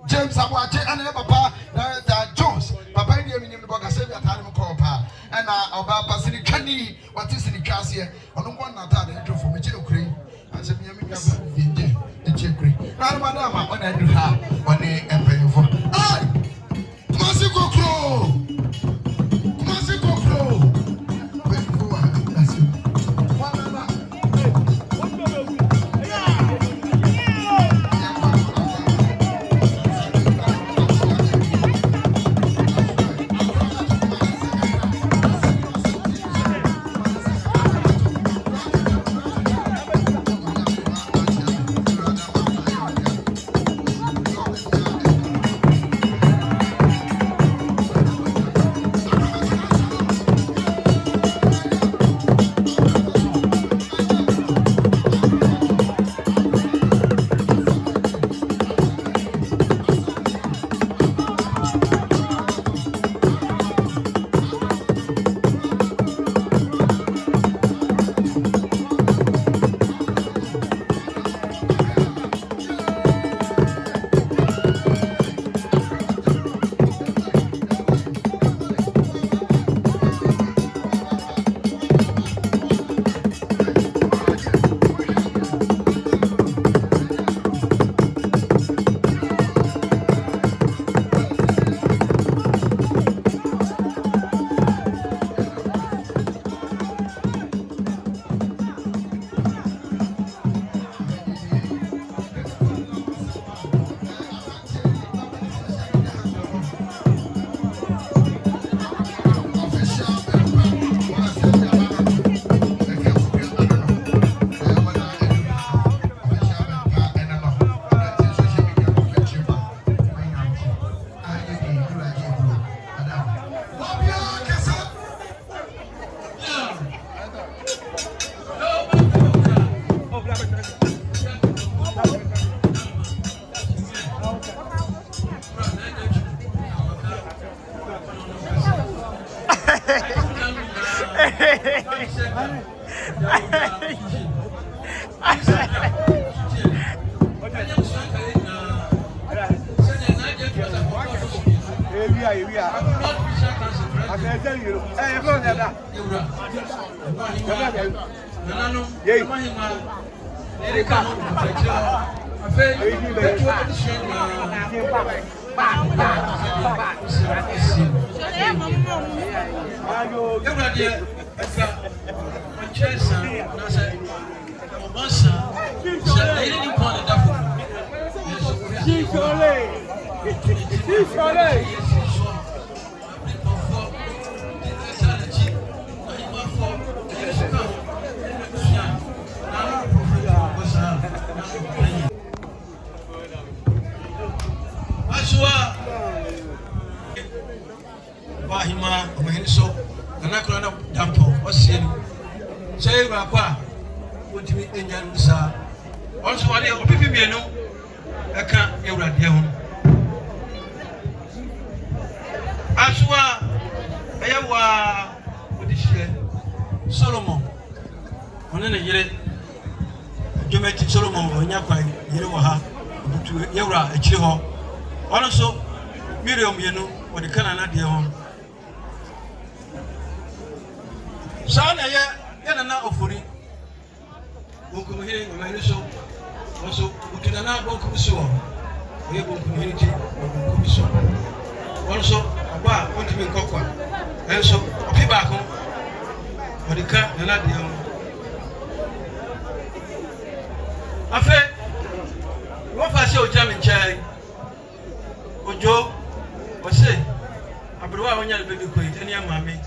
James Abuache and Papa Jones. Papa India Minim Bogasevi at Adam Corpa and about Pasini Kani, what is in the class here? On one another, they do for me to cream. I said, the chickry. Now, Madame, when I do have one day and pay for. Aye! Masiko Crow! Masiko Crow! Bahima, Mahiniso, and Nakrana Dampo, or Sin. Say, Rapa, what do you mean, sir? Also, what do you mean? I can't hear that. Asua, Ayawa, what is she? Solomon. On a year, you met Solomon or Yapa, Yewaha, to Yura, a chiho. Also, Miriam, you know, what the Canada dear home. Sana ya na ofuri bonkum hiri ngani so also ukina na bonkum so we bonkum hiri ti bonkum so also aba ontimi kokwa enso opi ba ko odika na de ho afa wo fa se o jami nchai ojo o se abruwa wonya le bebi ko eni amame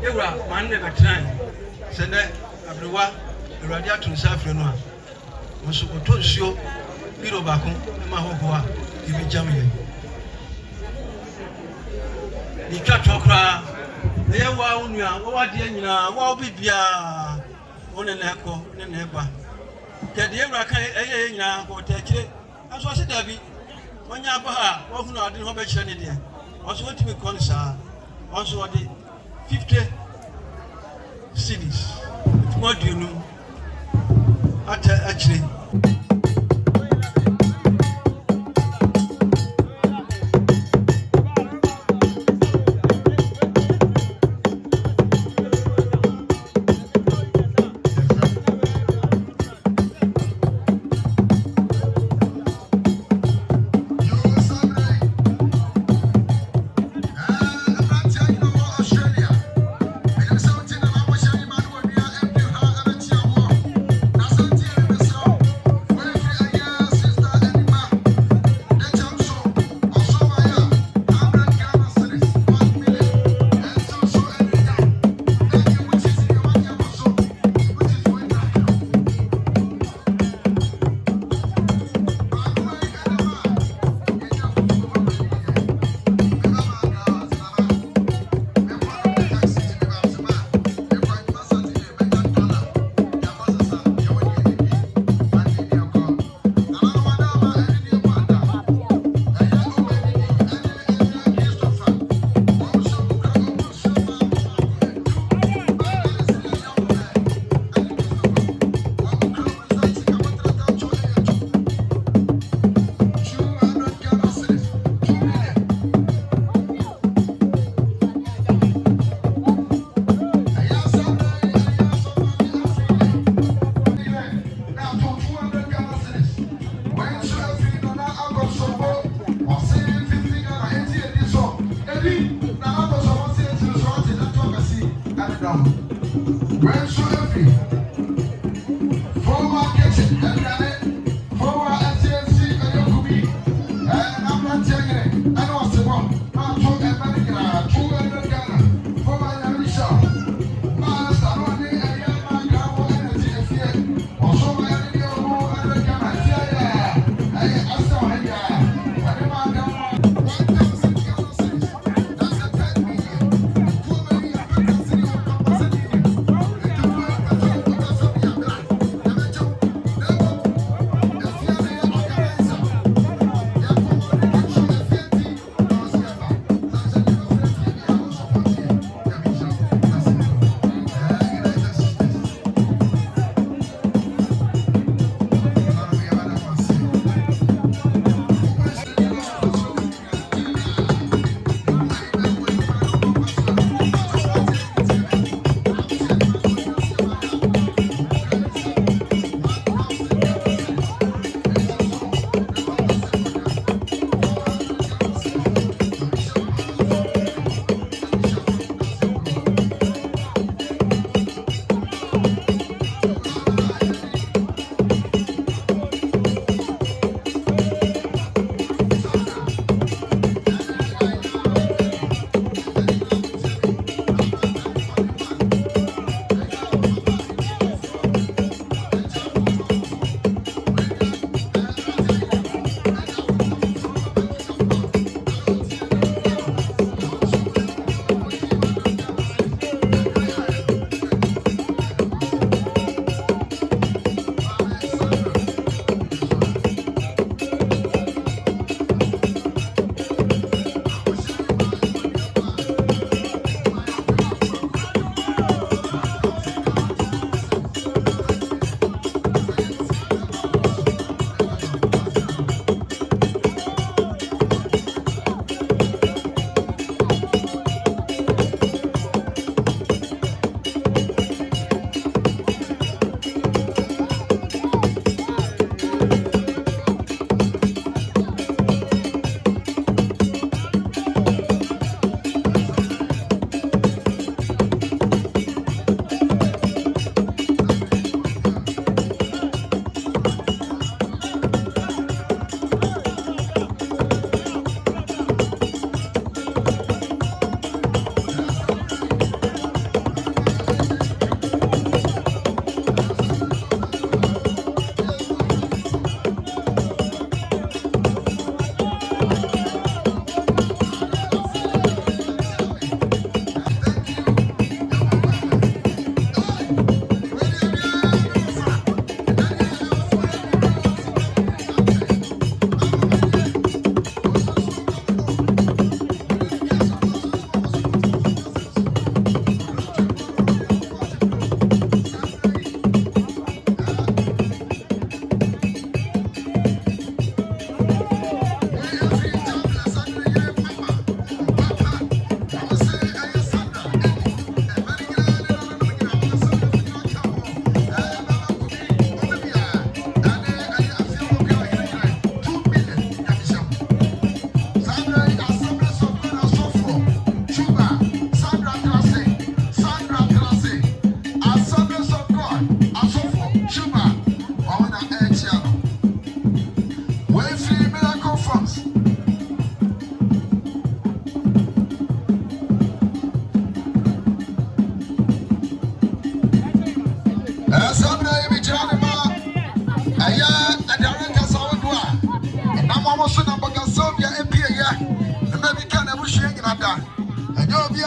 Ewra man de betran sende abrewa Ewrade atun safre no a wonso oto nsuo biro ba ko ma hoho a ibi jamye ni twatwa kra ewa onua wo wade nyina wo bibia one na ekọ ne na eba de Ewra kan eye nyina ko tekire aso se dabi wonya ba ha wo hu na ade ho be kire ne de wonso wotimi konsa wonso wade 50 cities. What do you know? Actually.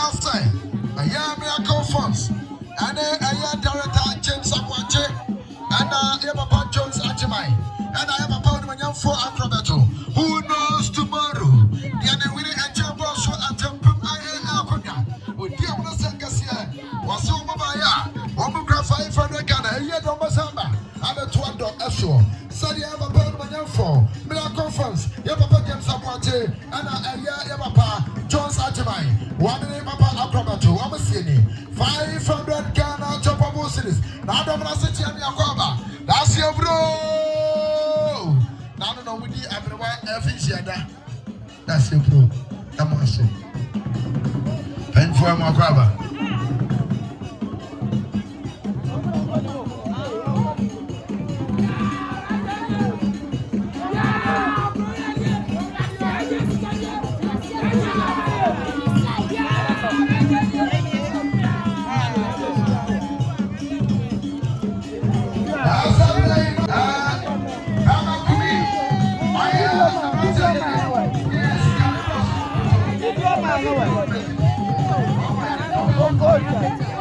Pastor, a young miracle funds, and a young director James Abuache, and Papa Jones Ajimai, and I am a pound man for Acrobato. Who knows tomorrow? The other winning and jump also at Tempum I with the other Sankasia was so Mabaya, Omographa for the Ghana, yet on Masamba, and a 12 dog Esho. Sadi have a pound man for miracle funds, Papa James Abuache, and I Papa Jones Ajimai, one name Papa Acrobato, I'm a city, 500 Ghana Chopper cities. Now, I'm not sitting in your cover. That's your bro. Now, no, we need everyone every that's your bro. Come on, say. Pen for my grabber. Oh,